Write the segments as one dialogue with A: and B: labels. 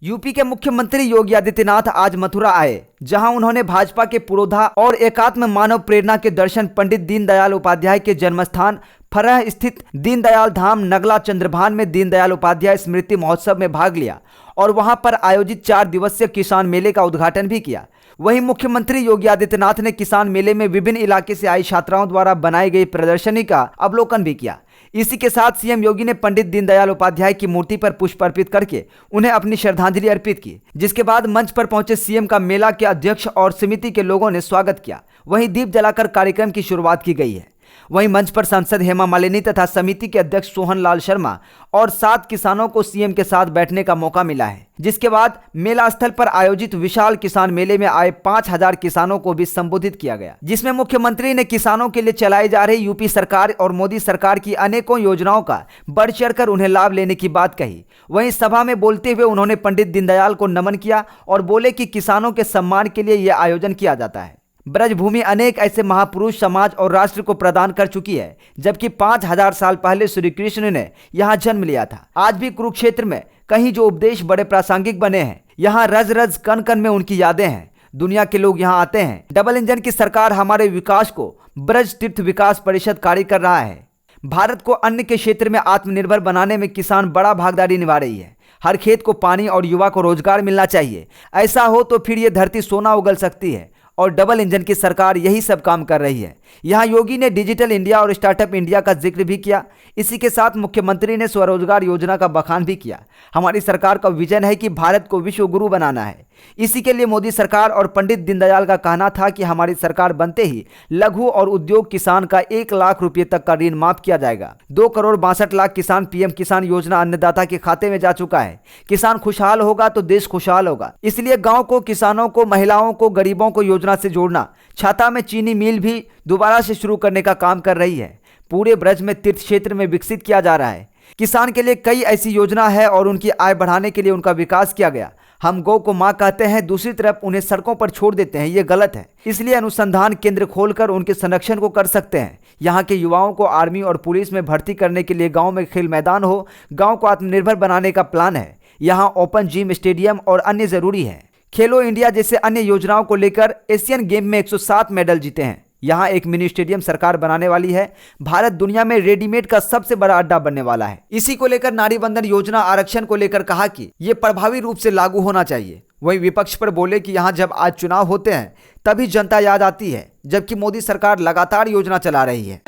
A: UP के मुख्यमंत्री योगी आदित्यनाथ आज मथुरा आए, जहां उन्होंने भाजपा के पुरोधा और एकात्म मानव प्रेरणा के दर्शन पंडित दीनदयाल उपाध्याय के जन्मस्थान फरह स्थित दीनदयाल धाम नगला चंद्रभान में दीनदयाल उपाध्याय स्मृति महोत्सव में भाग लिया और वहां पर आयोजित 4 दिवसीय किसान मेले का उद्घाटन भी किया। वहीं मुख्यमंत्री योगी आदित्यनाथ ने किसान मेले में विभिन्न इलाके से आई छात्राओं द्वारा बनाई गई प्रदर्शनी का अवलोकन भी किया। इसी के साथ सीएम योगी ने पंडित दीनदयाल उपाध्याय की मूर्ति पर पुष्प अर्पित करके उन्हें अपनी श्रद्धांजलि अर्पित की, जिसके बाद मंच पर पहुंचे सीएम का मेला के अध्यक्ष और समिति के लोगों ने स्वागत किया। वहीं दीप जलाकर कार्यक्रम की शुरुआत की गई है। वहीं मंच पर सांसद हेमा मालिनी तथा समिति के अध्यक्ष सोहन लाल शर्मा और 7 किसानों को सीएम के साथ बैठने का मौका मिला है, जिसके बाद मेला स्थल पर आयोजित विशाल किसान मेले में आए 5000 किसानों को भी संबोधित किया गया, जिसमें मुख्यमंत्री ने किसानों के लिए चलाई जा रही यूपी सरकार और मोदी सरकार की अनेकों योजनाओं का बढ़ चढ़कर उन्हें लाभ लेने की बात कही। वहीं सभा में बोलते हुए उन्होंने पंडित दीनदयाल को नमन किया और बोले कि किसानों के सम्मान के लिए यह आयोजन किया जाता है। ब्रजभूमि अनेक ऐसे महापुरुष समाज और राष्ट्र को प्रदान कर चुकी है, जबकि 5000 साल पहले श्री कृष्ण ने यहाँ जन्म लिया था। आज भी कुरुक्षेत्र में कहीं जो उपदेश बड़े प्रासंगिक बने हैं, यहाँ रज रज कण कण में उनकी यादें हैं। दुनिया के लोग यहाँ आते हैं। डबल इंजन की सरकार हमारे विकास को ब्रज तीर्थ विकास परिषद कार्य कर रहा है। भारत को अन्न के क्षेत्र में आत्मनिर्भर बनाने में किसान बड़ा भागीदारी निभा रही है। हर खेत को पानी और युवा को रोजगार मिलना चाहिए। ऐसा हो तो फिर ये धरती सोना उगल सकती है और डबल इंजन की सरकार यही सब काम कर रही है। यहाँ योगी ने डिजिटल इंडिया और स्टार्टअप इंडिया का जिक्र भी किया। इसी के साथ मुख्यमंत्री ने स्वरोजगार योजना का बखान भी किया। हमारी सरकार का विजन है कि भारत को विश्व गुरु बनाना है। इसी के लिए मोदी सरकार और पंडित दीनदयाल का कहना था कि हमारी सरकार बनते ही लघु और उद्योग किसान का 1 लाख रुपए तक का ऋण माफ किया जाएगा। 2 करोड़ 62 लाख किसान पीएम किसान योजना अन्नदाता के खाते में जा चुका है। किसान खुशहाल होगा तो देश खुशहाल होगा। इसलिए गाँव को, किसानों को, महिलाओं को, गरीबों को योजना से जोड़ना। छाता में चीनी मिल भी दोबारा से शुरू करने का काम कर रही है। पूरे ब्रज में तीर्थ क्षेत्र में विकसित किया जा रहा है। किसान के लिए कई ऐसी योजना है और उनकी आय बढ़ाने के लिए उनका विकास किया गया। हम गौ को मां कहते हैं, दूसरी तरफ उन्हें सड़कों पर छोड़ देते हैं, ये गलत है। इसलिए अनुसंधान केंद्र खोलकर उनके संरक्षण को कर सकते हैं। यहाँ के युवाओं को आर्मी और पुलिस में भर्ती करने के लिए गांव में खेल मैदान हो। गांव को आत्मनिर्भर बनाने का प्लान है। यहाँ ओपन जिम, स्टेडियम और अन्य जरूरी है। खेलो इंडिया जैसे अन्य योजनाओं को लेकर एशियन गेम में 107 मेडल जीते हैं। यहाँ एक मिनी स्टेडियम सरकार बनाने वाली है। भारत दुनिया में रेडीमेड का सबसे बड़ा अड्डा बनने वाला है। इसी को लेकर नारी बंधन योजना आरक्षण को लेकर कहा कि ये प्रभावी रूप से लागू होना चाहिए। वहीं विपक्ष पर बोले कि यहाँ जब आज चुनाव होते हैं तभी जनता याद आती है, जबकि मोदी सरकार लगातार योजना चला रही है।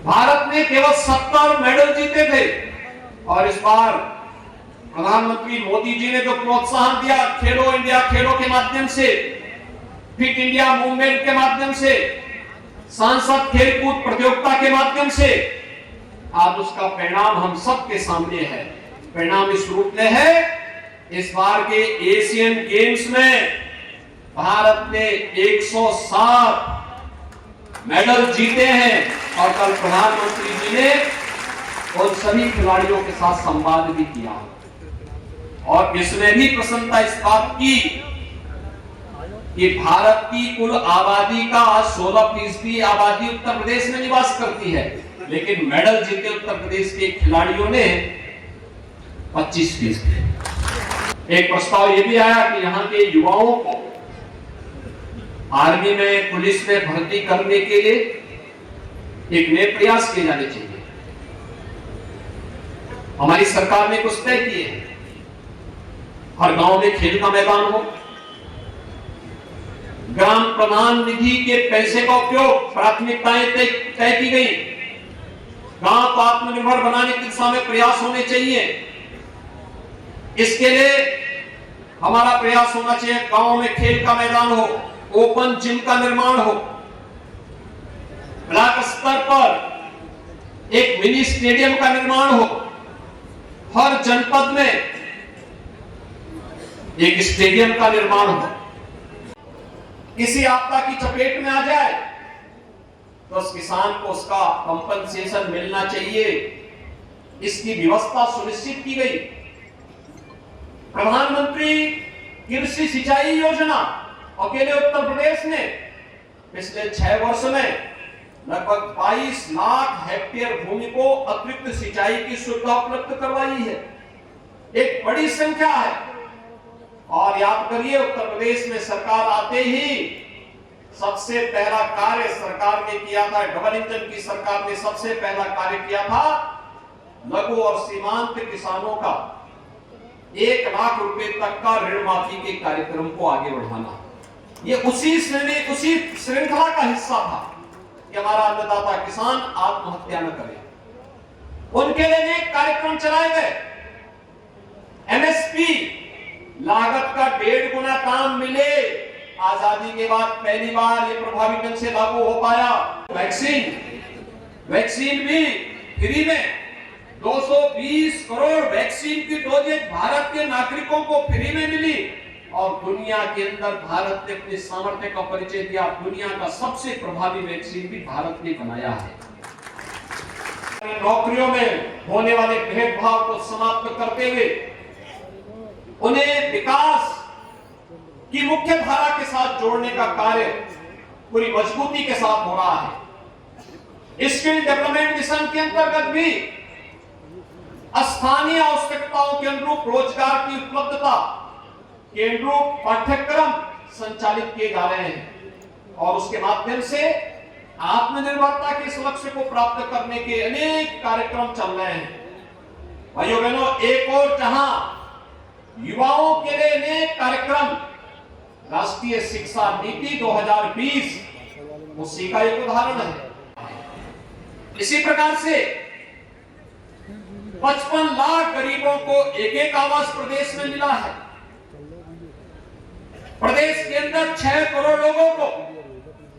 B: भारत ने केवल 70 मेडल जीते थे और इस बार प्रधानमंत्री मोदी जी ने जो प्रोत्साहन दिया खेलो इंडिया खेलों के माध्यम से, फिट इंडिया मूवमेंट के माध्यम से, सांसद खेलकूद प्रतियोगिता के माध्यम से, आज उसका परिणाम हम सबके सामने है। परिणाम इस रूप में है, इस बार के एशियन गेम्स में भारत ने 107 मेडल जीते हैं और कल प्रधानमंत्री जी ने उन सभी खिलाड़ियों के साथ संवाद भी किया और इसमें भी प्रसन्नता इस बात की कि भारत की कुल आबादी का 16% आबादी उत्तर प्रदेश में निवास करती है, लेकिन मेडल जीते उत्तर प्रदेश के खिलाड़ियों ने 25%। एक प्रस्ताव यह भी आया कि यहाँ के युवाओं को आर्मी में, पुलिस में भर्ती करने के लिए एक नए प्रयास किए जाने चाहिए। हमारी सरकार ने कुछ तय किए हैं। हर गांव में खेल का मैदान हो, ग्राम प्रधान निधि के पैसे का उपयोग, प्राथमिकताएं तय की गई। गांव को आत्मनिर्भर बनाने की दिशा में प्रयास होने चाहिए। इसके लिए हमारा प्रयास होना चाहिए गांव में खेल का मैदान हो, ओपन जिम का निर्माण हो, ब्लॉक स्तर पर एक मिनी स्टेडियम का निर्माण हो, हर जनपद में एक स्टेडियम का निर्माण हो। किसी आपदा की चपेट में आ जाए तो उस किसान को उसका कंपनसेशन मिलना चाहिए। इसकी व्यवस्था सुनिश्चित की गई। प्रधानमंत्री कृषि सिंचाई योजना अकेले उत्तर प्रदेश ने पिछले 6 वर्ष में लगभग 22 लाख हेक्टेयर भूमि को अतिरिक्त सिंचाई की सुविधा उपलब्ध करवाई है। एक बड़ी संख्या है। और याद करिए, उत्तर प्रदेश में सरकार आते ही सबसे पहला कार्य सरकार ने किया था, डबल इंजन की सरकार ने सबसे पहला कार्य किया था लघु और सीमांत किसानों का 1 लाख रुपए तक का ऋण माफी के कार्यक्रम को आगे बढ़ाना। ये उसी श्रृंखला का हिस्सा था कि हमारा अन्नदाता किसान आत्महत्या न करे। उनके लिए अनेक कार्यक्रम चलाए गए। एमएसपी लागत का 1.5 गुना दाम मिले, आजादी के बाद पहली बार ये प्रभावी ढंग से लागू हो पाया। वैक्सीन भी फ्री में 220 करोड़ वैक्सीन की डोजेज भारत के नागरिकों को फ्री में मिली। और दुनिया के अंदर भारत ने अपने सामर्थ्य का परिचय दिया। दुनिया का सबसे प्रभावी वैक्सीन भी भारत ने बनाया है। नौकरियों में होने वाले भेदभाव को समाप्त करते हुए उन्हें विकास की मुख्य धारा के साथ जोड़ने का कार्य पूरी मजबूती के साथ हो रहा है। स्किल डेवलपमेंट मिशन के अंतर्गत भी स्थानीय आवश्यकताओं के अनुरूप रोजगार की उपलब्धता के अनुरूप पाठ्यक्रम संचालित किए जा रहे हैं और उसके माध्यम से आत्मनिर्भरता के इस लक्ष्य को प्राप्त करने के अनेक कार्यक्रम चल रहे हैं। भाइयों बहनों, एक और जहां युवाओं के लिए अनेक कार्यक्रम, राष्ट्रीय शिक्षा नीति 2020 उसी का एक उदाहरण है। इसी प्रकार से 55 लाख गरीबों को एक आवास प्रदेश में मिला है। प्रदेश के अंदर 6 करोड़ लोगों को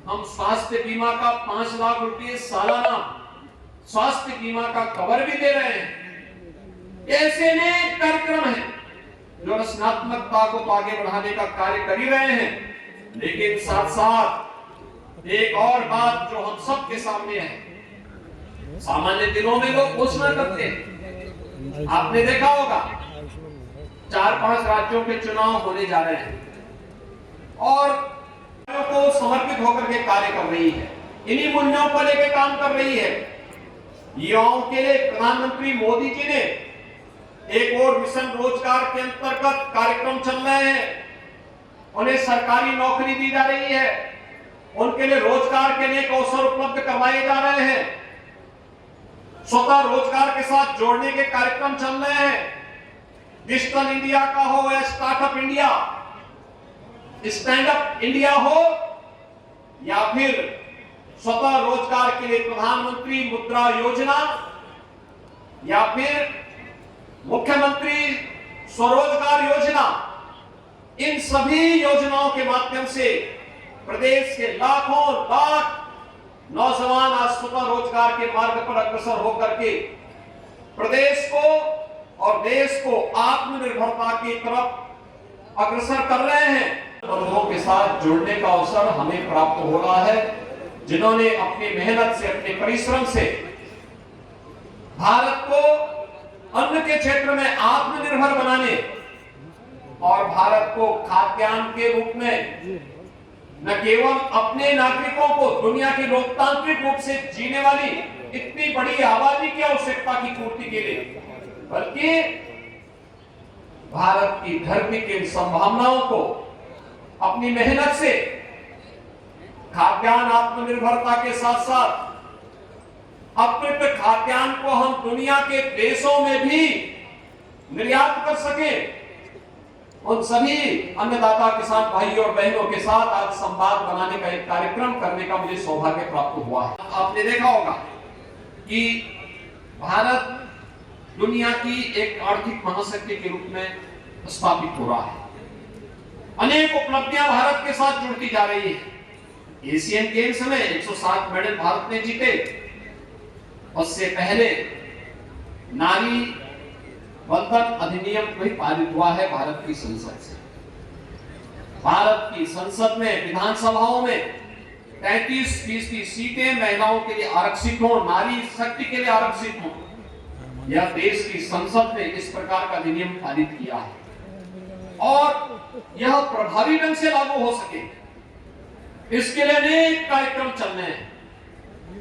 B: हम स्वास्थ्य बीमा का 5 लाख रुपए सालाना स्वास्थ्य बीमा का कवर भी दे रहे हैं। ऐसे अनेक कार्यक्रम हैं जो रचनात्मकता को आगे बढ़ाने का कार्य कर ही रहे हैं। लेकिन साथ साथ एक और बात जो हम सबके सामने है, सामान्य दिनों में लोग घोषणा करते हैं। आपने देखा होगा 4-5 राज्यों के चुनाव होने जा रहे हैं और को समर्पित होकर के कार्य कर रही है, इन्हीं मूल्यों को लेकर काम कर रही है। युवाओं के लिए प्रधानमंत्री मोदी जी ने एक और मिशन रोजगार के अंतर्गत कार्यक्रम चल रहे हैं। उन्हें सरकारी नौकरी दी जा रही है, उनके लिए रोजगार के अनेक अवसर उपलब्ध करवाए जा रहे हैं। स्वतः रोजगार के साथ जोड़ने के कार्यक्रम चल रहे हैं। डिजिटल इंडिया का हो या startup India, stand up India हो या फिर स्वतः रोजगार के लिए प्रधानमंत्री मुद्रा योजना या फिर मुख्यमंत्री स्वरोजगार योजना, इन सभी योजनाओं के माध्यम से प्रदेश के लाखों लाख नौजवान आज स्वतः रोजगार के मार्ग पर अग्रसर होकर के प्रदेश को और देश को आत्मनिर्भरता की तरफ अग्रसर कर रहे हैं। लोगों के साथ जुड़ने का अवसर हमें प्राप्त हो रहा है, जिन्होंने अपनी मेहनत से, अपने परिश्रम से भारत को अन्न के क्षेत्र में आत्मनिर्भर बनाने और भारत को खाद्यान्न के रूप में न केवल अपने नागरिकों को दुनिया की लोकतांत्रिक रूप से जीने वाली इतनी बड़ी आबादी की आवश्यकता की पूर्ति के लिए, बल्कि भारत की धरती की संभावनाओं को अपनी मेहनत से खाद्यान्न आत्मनिर्भरता के साथ साथ अपने खाद्यान्न को हम दुनिया के देशों में भी निर्यात कर सके। उन सभी अन्नदाता किसान भाई और बहनों के साथ आज संवाद बनाने का एक कार्यक्रम करने का मुझे सौभाग्य प्राप्त हुआ है। आपने देखा होगा कि भारत दुनिया की एक आर्थिक महाशक्ति के रूप में स्थापित हो रहा है। अनेक उपलब्धियां भारत के साथ जुड़ती जा रही है। एशियन गेम्स में 160 मेडल भारत ने जीते। उससे पहले नारी बंधन अधिनियम भी पारित हुआ है भारत की संसद से। भारत की संसद में, विधानसभाओं में 33% सीटें महिलाओं के लिए आरक्षित हो, नारी शक्ति के लिए आरक्षित हो। यह देश की संसद ने इस प्रकार का अधिनियम पारित किया है और यह प्रभावी ढंग से लागू हो सके, इसके लिए अनेक कार्यक्रम चल रहे हैं।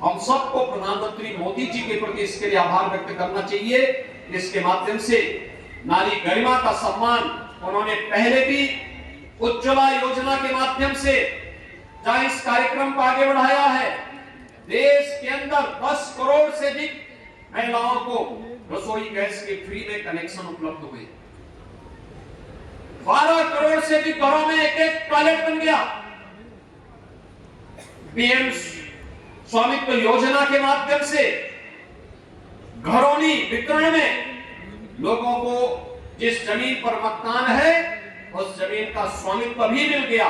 B: हम सबको प्रधानमंत्री मोदी जी के प्रति इसके लिए आभार व्यक्त करना चाहिए। इसके माध्यम से नारी गरिमा का सम्मान उन्होंने पहले भी उज्ज्वला योजना के माध्यम से जहां इस कार्यक्रम को आगे बढ़ाया है, देश के अंदर 10 करोड़ से अधिक महिलाओं को रसोई गैस के फ्री में कनेक्शन उपलब्ध हुए। 12 करोड़ से अधिक घरों में एक टॉयलेट बन गया। पीएम स्वामित्व योजना के माध्यम से घरौनी वितरण में लोगों को जिस जमीन पर मकान है उस जमीन का स्वामित्व भी मिल गया।